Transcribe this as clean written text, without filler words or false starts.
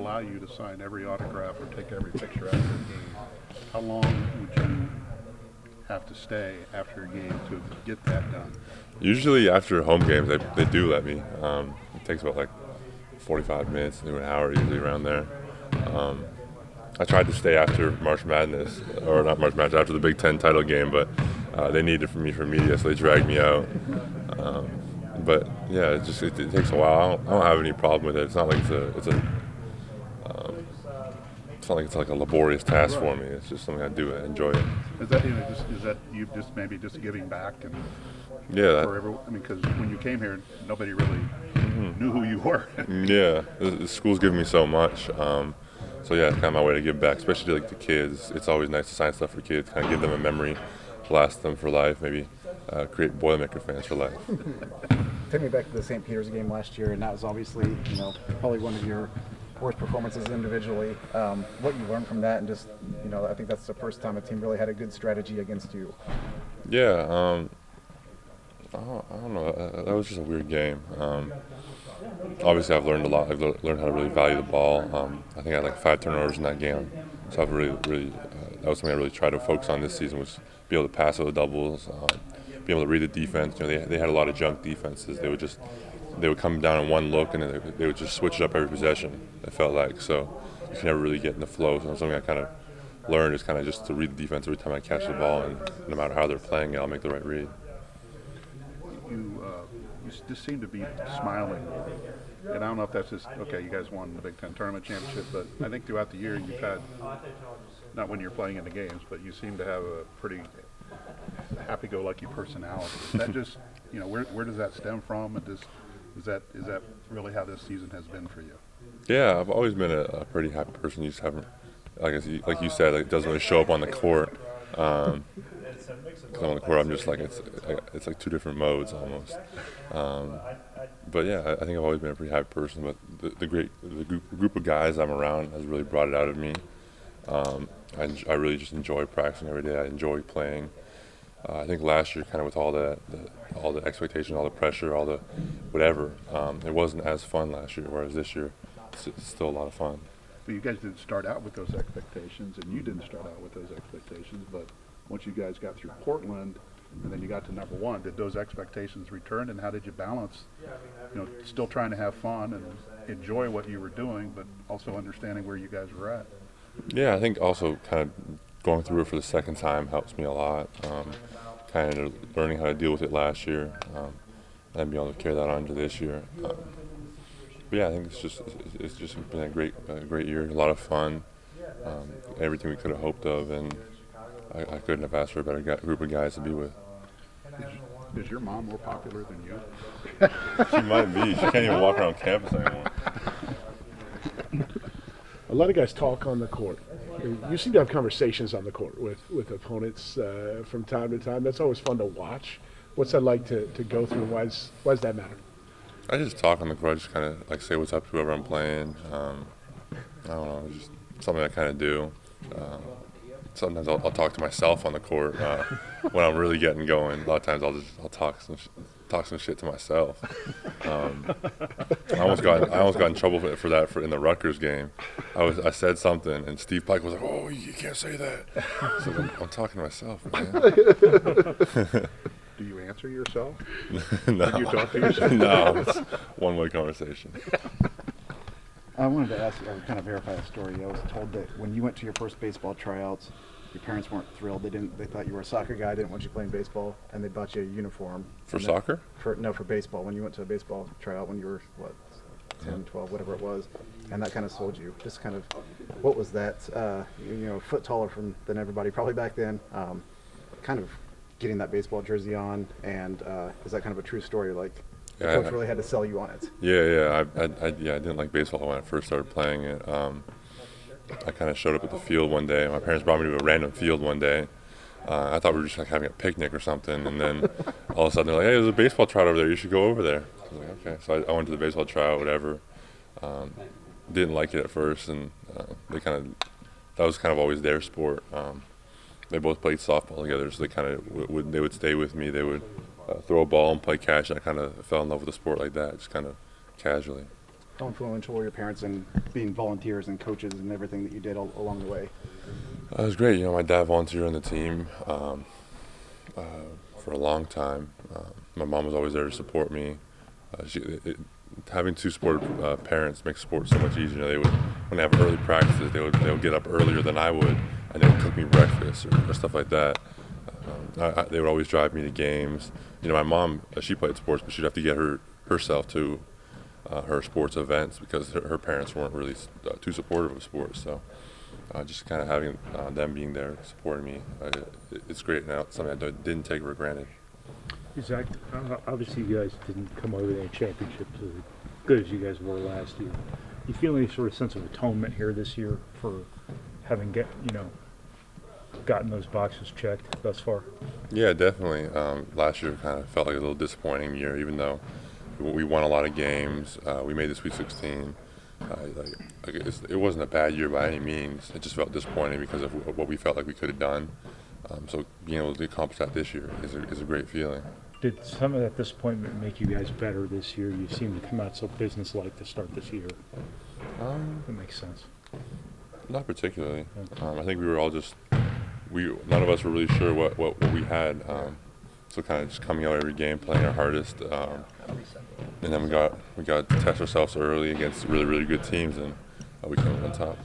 allow you to sign every autograph or take every picture after a game, how long would you have to stay after a game to get that done? Usually after home games, they do let me. It takes about like 45 minutes to an hour, usually around there. I tried to stay after March Madness, or not March Madness, after the Big Ten title game, but they needed for me for media, so they dragged me out. But yeah, it takes a while. I don't have any problem with it. It's not like it's not like it's like a laborious task for me. It's just something I do. I enjoy it. Is that you just maybe just giving back and Yeah. for everyone? I mean, because when you came here, nobody really knew who you were. Yeah, the school's given me so much. So yeah, it's kind of my way to give back, especially to like the kids. It's always nice to sign stuff for kids, kind of give them a memory, last them for life, maybe create Boilermaker fans for life. Take me back to the St. Peter's game last year, and that was obviously, probably one of your worst performances individually. What you learned from that, and just, I think that's the first time a team really had a good strategy against you. Yeah, I don't know. That was just a weird game. Obviously, I've learned a lot. I've learned how to really value the ball. I think I had like 5 turnovers in that game, so I've really that was something I really tried to focus on this season, was be able to pass with the doubles, be able to read the defense. They had a lot of junk defenses. They would come down in one look, and then they would just switch it up every possession. It felt like, so you can never really get in the flow. So something I kind of learned is kind of just to read the defense every time I catch the ball, and no matter how they're playing it, I'll make the right read. You just seem to be smiling, and I don't know if that's just okay. You guys won the Big Ten tournament championship, but I think throughout the year you've had, not when you're playing in the games, but you seem to have a pretty happy-go-lucky personality. Is that just, where does that stem from? And is that really how this season has been for you? Yeah, I've always been a pretty happy person. You just haven't, like you said, it doesn't really show up on the court. Because on the court, I'm just like it's like two different modes almost. But yeah, I think I've always been a pretty happy person. But the group of guys I'm around has really brought it out of me. I really just enjoy practicing every day. I enjoy playing. I think last year, kind of with all the expectation, all the pressure, all the whatever, it wasn't as fun last year. Whereas this year, it's still a lot of fun. But you guys didn't start out with those expectations, and you didn't start out with those expectations. But once you guys got through Portland, and then you got to number one, did those expectations return? And how did you balance, still trying to have fun and enjoy what you were doing, but also understanding where you guys were at? Yeah, I think also kind of going through it for the second time helps me a lot. Kind of learning how to deal with it last year, and be able to carry that on to this year. But yeah, I think it's just been a great year, a lot of fun, everything we could have hoped of, and I couldn't have asked for a better group of guys to be with. Is your mom more popular than you? She might be. She can't even walk around campus anymore. A lot of guys talk on the court. You seem to have conversations on the court with opponents from time to time. That's always fun to watch. What's that like to go through? Why does that matter? I just talk on the court. I just kind of like say what's up to whoever I'm playing. I don't know. It's just something I kind of do. Sometimes I'll talk to myself on the court when I'm really getting going. A lot of times I'll talk some shit to myself. I almost got in trouble for that in the Rutgers game. I said something, and Steve Pike was like, "Oh, you can't say that." So I'm talking to myself, man. Do you answer yourself? No. Do you talk to yourself? No, it's one-way conversation. I wanted to ask you, or kind of verify a story. I was told that when you went to your first baseball tryouts, your parents weren't thrilled. They thought you were a soccer guy, didn't want you playing baseball, and they bought you a uniform. For soccer? For baseball. When you went to a baseball tryout when you were, 10, 12, whatever it was, and that kind of sold you. Just kind of, what was that? A foot taller than everybody probably back then. Kind of getting that baseball jersey on, and is that kind of a true story? Like, the coach really had to sell you on it. Yeah. I didn't like baseball when I first started playing it. I kind of showed up at the field one day. My parents brought me to a random field one day. I thought we were just like having a picnic or something, and then all of a sudden they're like, "Hey, there's a baseball tryout over there. You should go over there." I was like, "Okay." So I went to the baseball tryout, whatever. Didn't like it at first, and that was kind of always their sport. They both played softball together, so they would stay with me. They would throw a ball and play catch, and I kind of fell in love with the sport like that, just kind of casually. How influential were your parents in being volunteers and coaches and everything that you did along the way? It was great. My dad volunteered on the team for a long time. My mom was always there to support me. Having two sport parents makes sports so much easier. They would, when they have early practices, they would get up earlier than I would, and they would cook me breakfast or stuff like that. They would always drive me to games. My mom, she played sports, but she'd have to get herself to her sports events because her parents weren't really too supportive of sports. So just kind of having them being there supporting me, it's great now. It's something I didn't take for granted. Zach, obviously you guys didn't come over with any championships as good as you guys were last year. You feel any sort of sense of atonement here this year for having gotten those boxes checked thus far? Yeah, definitely. Last year kind of felt like a little disappointing year, even though we won a lot of games. We made the Sweet 16. It wasn't a bad year by any means. It just felt disappointing because of what we felt like we could have done. So being able to accomplish that this year is a great feeling. Did some of that disappointment make you guys better this year? You seem to come out so businesslike to start this year. That makes sense. Not particularly. I think we were all none of us were really sure what we had. So kind of just coming out every game, playing our hardest, and then we got to test ourselves early against really, really good teams, and we came on top.